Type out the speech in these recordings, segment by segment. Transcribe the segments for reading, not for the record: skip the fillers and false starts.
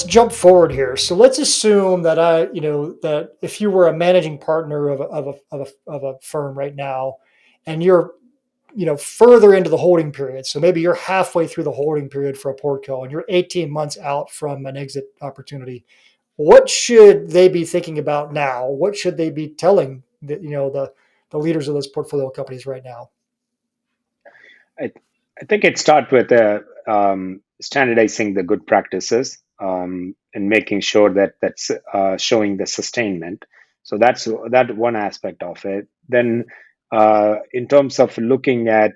let's jump forward here. So let's assume that that if you were a managing partner of a firm right now, and you're further into the holding period. So maybe you're halfway through the holding period for a portco and you're 18 months out from an exit opportunity. What should they be thinking about now? What should they be telling the leaders of those portfolio companies right now? I, I think it starts with standardizing the good practices and making sure that that's showing the sustainment. So that's that one aspect of it. Then, in terms of looking at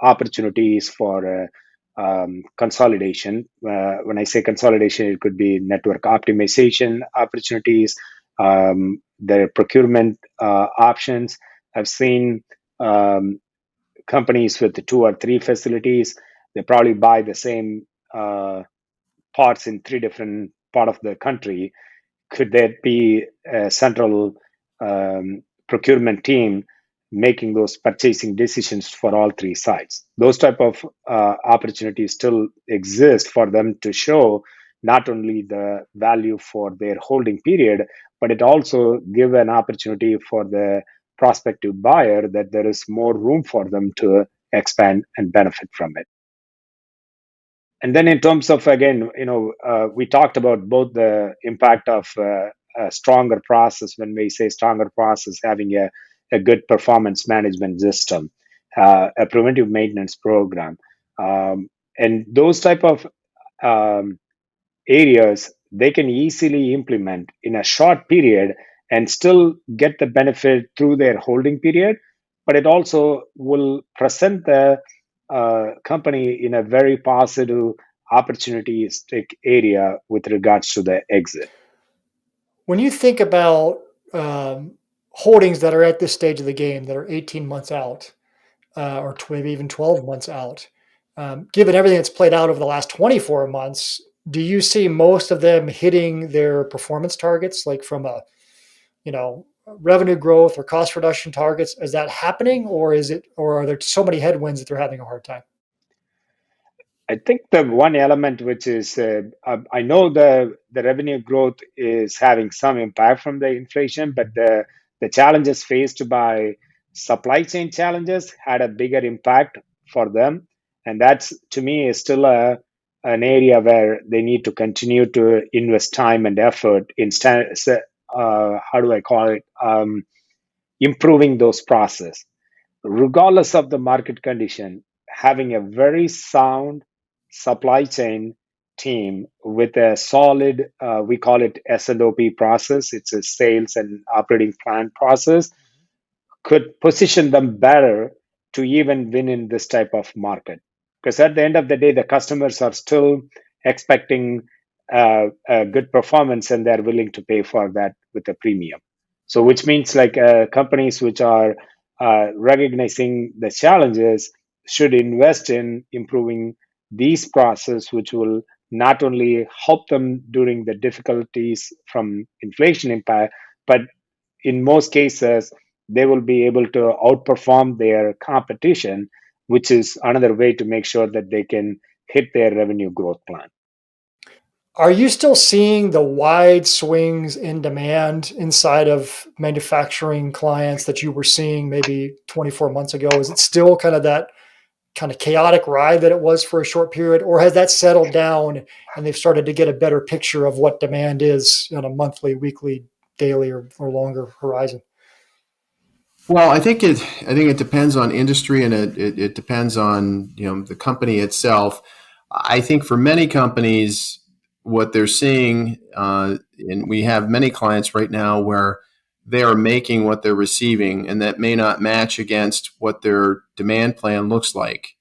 opportunities for consolidation, when I say consolidation, it could be network optimization opportunities, their procurement options. I've seen um, companies with two or three facilities. They probably buy the same parts in three different part of the country. Could there be a central procurement team making those purchasing decisions for all three sides? Those type of opportunities still exist for them to show not only the value for their holding period, but it also give an opportunity for the prospective buyer that there is more room for them to expand and benefit from it. And then in terms of, again, we talked about both the impact of a stronger process. When we say stronger process, having a good performance management system, a preventive maintenance program, and those type of um, areas they can easily implement in a short period and still get the benefit through their holding period, but it also will present the company in a very positive opportunistic area with regards to the exit. When you think about holdings that are at this stage of the game that are 18 months out, or maybe even 12 months out, given everything that's played out over the last 24 months, do you see most of them hitting their performance targets, like from a revenue growth or cost reduction targets? Is that happening, or are there so many headwinds that they're having a hard time? I think the one element which is, I know the revenue growth is having some impact from the inflation, but the challenges faced by supply chain challenges had a bigger impact for them, and that's, to me, is still an area where they need to continue to invest time and effort in how do I call it, improving those process regardless of the market condition. Having a very sound supply chain team with a solid, we call it SLOP process, it's a sales and operating plan process, could position them better to even win in this type of market. Because at the end of the day, the customers are still expecting a good performance and they're willing to pay for that with a premium. So, which means like companies which are recognizing the challenges should invest in improving these processes, which will not only help them during the difficulties from inflation impact, but in most cases, they will be able to outperform their competition, which is another way to make sure that they can hit their revenue growth plan. Are you still seeing the wide swings in demand inside of manufacturing clients that you were seeing maybe 24 months ago? Is it still kind of that kind of chaotic ride that it was for a short period, or has that settled down and they've started to get a better picture of what demand is on a monthly, weekly, daily, or longer horizon? Well, I think it depends on industry, and it depends on the company itself. I think for many companies, what they're seeing, and we have many clients right now where they are making what they're receiving, and that may not match against what their demand plan looks like.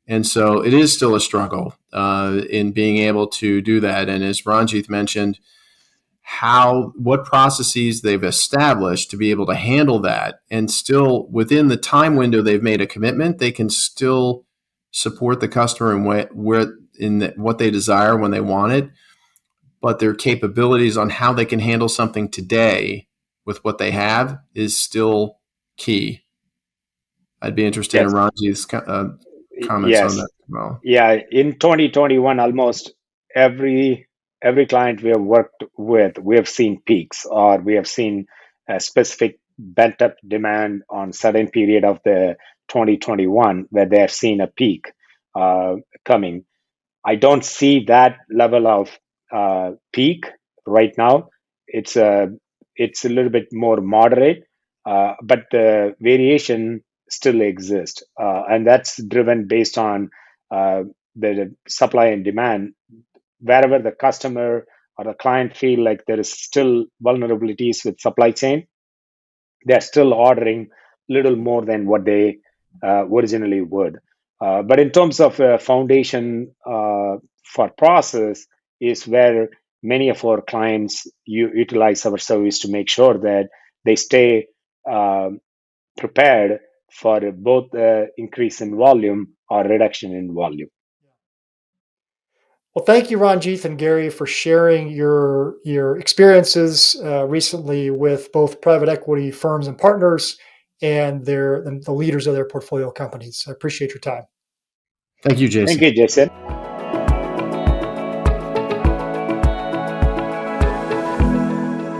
And so it is still a struggle in being able to do that. And as Ranjith mentioned, what processes they've established to be able to handle that, and still within the time window they've made a commitment, they can still support the customer in what they desire when they want it, but their capabilities on how they can handle something today with what they have is still key. I'd be interested in Yes, Ranji's comments on yes, that as well. yeah. In 2021, almost every every client we have worked with, we have seen peaks, or we have seen a specific bent up demand on certain period of the 2021 where they have seen a peak coming. I don't see that level of peak right now. It's a little bit more moderate, but the variation still exists, and that's driven based on the supply and demand. Wherever the customer or the client feel like there is still vulnerabilities with supply chain, they're still ordering little more than what they originally would. But in terms of foundation for process is where many of our clients utilize our service to make sure that they stay uh, prepared for both increase in volume or reduction in volume. Well, thank you, Ranjith and Gary, for sharing your experiences recently with both private equity firms and partners and the leaders of their portfolio companies. I appreciate your time. Thank you, Thank Jason. you, Jason.